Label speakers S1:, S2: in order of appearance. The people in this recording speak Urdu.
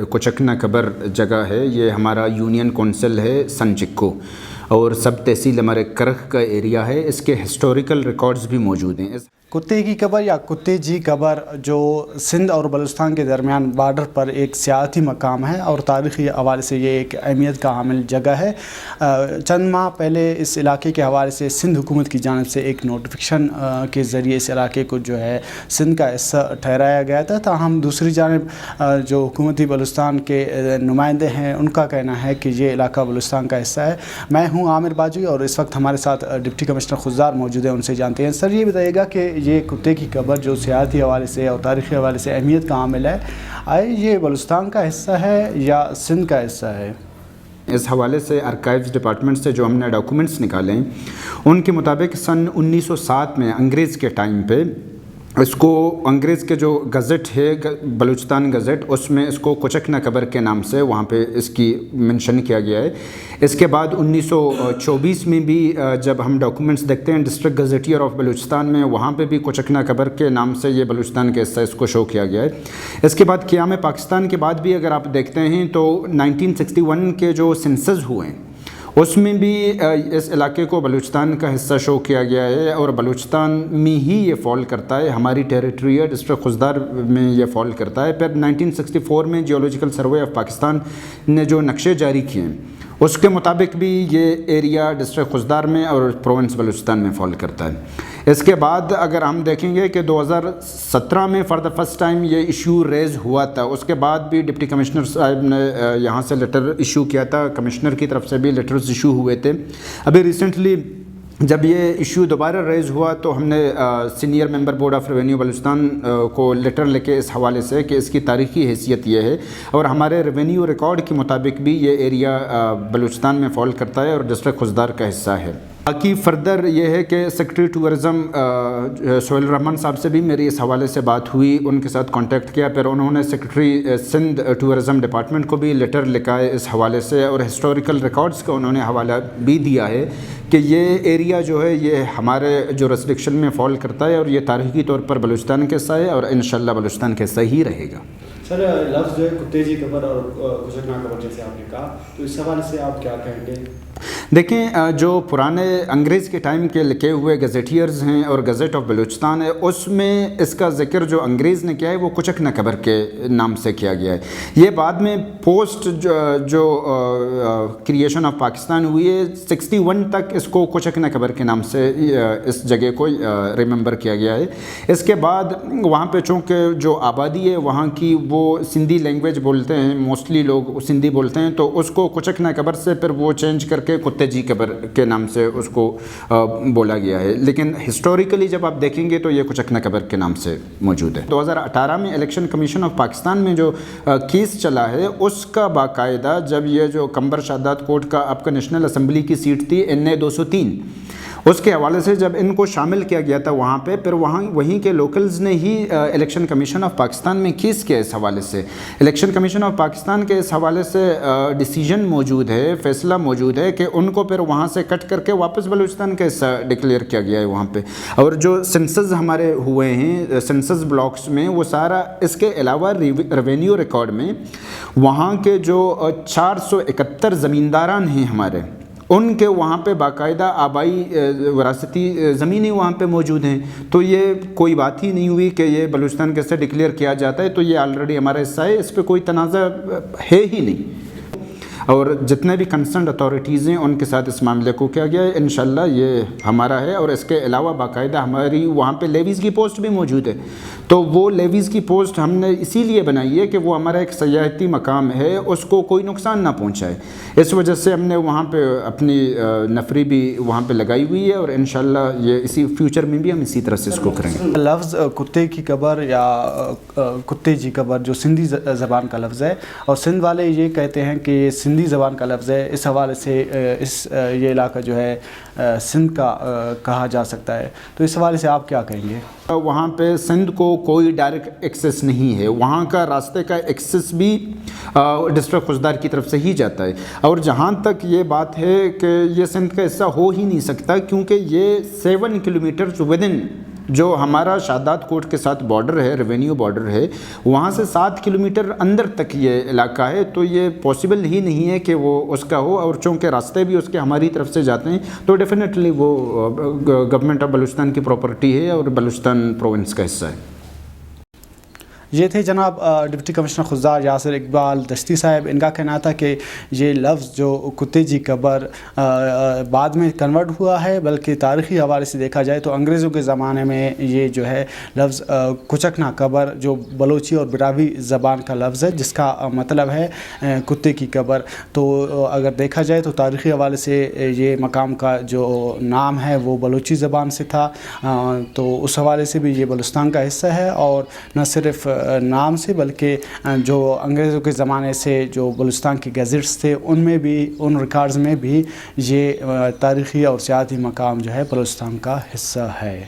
S1: کوچکنا قبر جگہ ہے، یہ ہمارا یونین کونسل ہے سن چکو اور سب تحصیل ہمارے کرخ کا ایریا ہے۔ اس کے ہسٹوریکل ریکارڈز بھی موجود ہیں۔
S2: کتے کی قبر یا کتے جی قبر جو سندھ اور بلوچستان کے درمیان بارڈر پر ایک سیاحتی مقام ہے اور تاریخی حوالے سے یہ ایک اہمیت کا حامل جگہ ہے۔ چند ماہ پہلے اس علاقے کے حوالے سے سندھ حکومت کی جانب سے ایک نوٹیفیکیشن کے ذریعے اس علاقے کو جو ہے سندھ کا حصہ ٹھہرایا گیا تھا۔ تاہم دوسری جانب جو حکومتی بلوچستان کے نمائندے ہیں ان کا کہنا ہے کہ یہ علاقہ بلوچستان کا حصہ ہے۔ میں ہوں عامر باجوی اور اس وقت ہمارے ساتھ ڈپٹی کمشنر خضدار موجود ہیں، ان سے جانتے ہیں۔ سر، یہ بتائیے گا کہ یہ کتے کی قبر جو سیاحتی حوالے سے اور تاریخی حوالے سے اہمیت کا عامل ہے، آئے یہ بلوچستان کا حصہ ہے یا سندھ کا حصہ ہے؟
S1: اس حوالے سے آرکائیوز ڈپارٹمنٹ سے جو ہم نے ڈاکومنٹس نکالے ہیں ان کے مطابق سن 1907 میں انگریز کے ٹائم پہ اس کو انگریز کے جو گزٹ ہے بلوچستان گزٹ، اس میں اس کو کوچکنا قبر کے نام سے وہاں پہ اس کی منشن کیا گیا ہے۔ اس کے بعد 1924 میں بھی جب ہم ڈاکومنٹس دیکھتے ہیں ڈسٹرکٹ گزٹیئر آف بلوچستان میں، وہاں پہ بھی کوچکنا قبر کے نام سے یہ بلوچستان کے حصہ اس کو شو کیا گیا ہے۔ اس کے بعد قیام پاکستان کے بعد بھی اگر آپ دیکھتے ہیں تو 1961 کے جو سینسز ہوئے ہیں اس میں بھی اس علاقے کو بلوچستان کا حصہ شو کیا گیا ہے اور بلوچستان میں ہی یہ فال کرتا ہے، ہماری ٹیریٹری ہے، ڈسٹرکٹ خضدار میں یہ فال کرتا ہے۔ پھر 1964 میں جیولوجیکل سروے آف پاکستان نے جو نقشے جاری کیے ہیں اس کے مطابق بھی یہ ایریا ڈسٹرکٹ خضدار میں اور پروونس بلوچستان میں فال کرتا ہے۔ اس کے بعد اگر ہم دیکھیں گے کہ 2017 میں فار دا فرسٹ ٹائم یہ ایشو ریز ہوا تھا، اس کے بعد بھی ڈپٹی کمشنر صاحب نے یہاں سے لیٹر ایشو کیا تھا، کمشنر کی طرف سے بھی لیٹرز ایشو ہوئے تھے۔ ابھی ریسنٹلی جب یہ ایشو دوبارہ ریز ہوا تو ہم نے senior member board of revenue Balochistan کو لیٹر لکھے اس حوالے سے کہ اس کی تاریخی حیثیت یہ ہے اور ہمارے ریونیو ریکارڈ کے مطابق بھی یہ ایریا بلوچستان میں فال کرتا ہے اور ڈسٹرکٹ خضدار کا حصہ ہے۔ باقی فردر یہ ہے کہ سیکرٹری ٹورزم سہیل الرحمان صاحب سے بھی میری اس حوالے سے بات ہوئی، ان کے ساتھ کانٹیکٹ کیا، پھر انہوں نے سیکرٹری سندھ ٹورزم ڈپارٹمنٹ کو بھی لیٹر لکھا ہے اس حوالے سے اور ہسٹوریکل ریکارڈز کا انہوں نے حوالہ بھی دیا ہے کہ یہ ایریا جو ہے یہ ہمارے جو ریسٹرکشن میں فال کرتا ہے اور یہ تاریخی طور پر بلوچستان کے حصہ ہے اور انشاءاللہ بلوچستان کے حصہ ہی رہے گا۔
S2: سر، لفظ جو ہے کتے جی قبر اور کوچکنا قبر جیسے آپ نے کہا، تو اس حوالے سے آپ کیا کہیں گے؟
S1: دیکھیں، جو پرانے انگریز کے ٹائم کے لکھے ہوئے گزٹیئرز ہیں اور گزٹ آف بلوچستان ہے اس میں اس کا ذکر جو انگریز نے کیا ہے وہ کوچکنا قبر کے نام سے کیا گیا ہے۔ یہ بعد میں پوسٹ جو کریشن آف پاکستان ہوئی ہے 61 تک اس کو کوچکنا قبر کے نام سے اس جگہ کو ریممبر کیا گیا ہے۔ اس کے بعد وہاں پہ چونکہ جو آبادی ہے وہاں کی وہ سندھی لینگویج بولتے ہیں، موسٹلی لوگ سندھی بولتے ہیں، تو اس کو کوچکنا قبر سے پھر وہ چینج کر کے کتے جی قبر کے نام سے اس کو بولا گیا ہے، لیکن ہسٹوریکلی جب آپ دیکھیں گے تو یہ کوچکنا قبر کے نام سے موجود ہے۔ 2018 میں الیکشن کمیشن آف پاکستان میں جو کیس چلا ہے اس کا باقاعدہ جب یہ جو کمبر شہادات کوٹ کا آپ کا نیشنل اسمبلی کی سیٹ تھی NA 203، اس کے حوالے سے جب ان کو شامل کیا گیا تھا وہاں پہ، پھر وہیں کے لوکلز نے ہی الیکشن کمیشن آف پاکستان میں کیس کیا اس حوالے سے۔ الیکشن کمیشن آف پاکستان کے اس حوالے سے ڈیسیجن موجود ہے، فیصلہ موجود ہے کہ ان کو پھر وہاں سے کٹ کر کے واپس بلوچستان کا حصہ ڈکلیئر کیا گیا ہے وہاں پہ، اور جو سینسز ہمارے ہوئے ہیں سینسز بلاکس میں وہ سارا، اس کے علاوہ ریونیو ریکارڈ میں وہاں کے جو 471 زمینداران ہیں ہمارے، ان کے وہاں پہ باقاعدہ آبائی وراثتی زمینیں وہاں پہ موجود ہیں، تو یہ کوئی بات ہی نہیں ہوئی کہ یہ بلوچستان کیسے ڈکلیئر کیا جاتا ہے، تو یہ آلریڈی ہمارا حصہ ہے، اس پہ کوئی تنازع ہے ہی نہیں، اور جتنے بھی کنسرنڈ اتھارٹیز ہیں ان کے ساتھ اس معاملے کو کیا گیا ہے، انشاءاللہ یہ ہمارا ہے۔ اور اس کے علاوہ باقاعدہ ہماری وہاں پہ لیویز کی پوسٹ بھی موجود ہے، تو وہ لیویز کی پوسٹ ہم نے اسی لیے بنائی ہے کہ وہ ہمارا ایک سیاحتی مقام ہے، اس کو کوئی نقصان نہ پہنچائے، اس وجہ سے ہم نے وہاں پہ اپنی نفری بھی وہاں پہ لگائی ہوئی ہے، اور انشاءاللہ یہ اسی فیوچر میں بھی ہم اسی طرح سے اس کو کریں گے۔
S2: لفظ کتے کی قبر یا کتے جی قبر جو سندھی زبان کا لفظ ہے، اور سندھ والے یہ کہتے ہیں کہ یہ سندھی زبان کا لفظ ہے، اس حوالے سے یہ علاقہ جو ہے سندھ کا کہا جا سکتا ہے، تو اس حوالے سے آپ کیا کہیں گے؟
S1: وہاں پہ سندھ کو کوئی ڈائریکٹ ایکسیس نہیں ہے، وہاں کا راستے کا ایکسیس بھی ڈسٹرکٹ خضدار کی طرف سے ہی جاتا ہے، اور جہاں تک یہ بات ہے کہ یہ سندھ کا حصہ ہو ہی نہیں سکتا کیونکہ یہ 7 کلومیٹر ودن جو ہمارا شادات کوٹ کے ساتھ بارڈر ہے، ریونیو بارڈر ہے، وہاں سے 7 کلومیٹر اندر تک یہ علاقہ ہے، تو یہ پاسبل ہی نہیں ہے کہ وہ اس کا ہو، اور چونکہ راستے بھی اس کے ہماری طرف سے جاتے ہیں تو ڈیفینیٹلی وہ گورنمنٹ آف بلوچستان کی پراپرٹی ہے اور بلوچستان پروونس کا حصہ ہے۔
S2: یہ تھے جناب ڈپٹی کمشنر خضدار یاسر اقبال دشتی صاحب۔ ان کا کہنا تھا کہ یہ لفظ جو کتے جی قبر بعد میں کنورٹ ہوا ہے، بلکہ تاریخی حوالے سے دیکھا جائے تو انگریزوں کے زمانے میں یہ جو ہے لفظ کچکنا قبر جو بلوچی اور براوی زبان کا لفظ ہے، جس کا مطلب ہے کتے کی قبر۔ تو اگر دیکھا جائے تو تاریخی حوالے سے یہ مقام کا جو نام ہے وہ بلوچی زبان سے تھا، تو اس حوالے سے بھی یہ بلوچستان کا حصہ ہے، اور نہ صرف نام سے بلکہ جو انگریزوں کے زمانے سے جو بلوچستان کے گیزٹس تھے ان میں بھی، ان ریکارڈز میں بھی یہ تاریخی اور سیاحتی مقام جو ہے بلوچستان کا حصہ ہے۔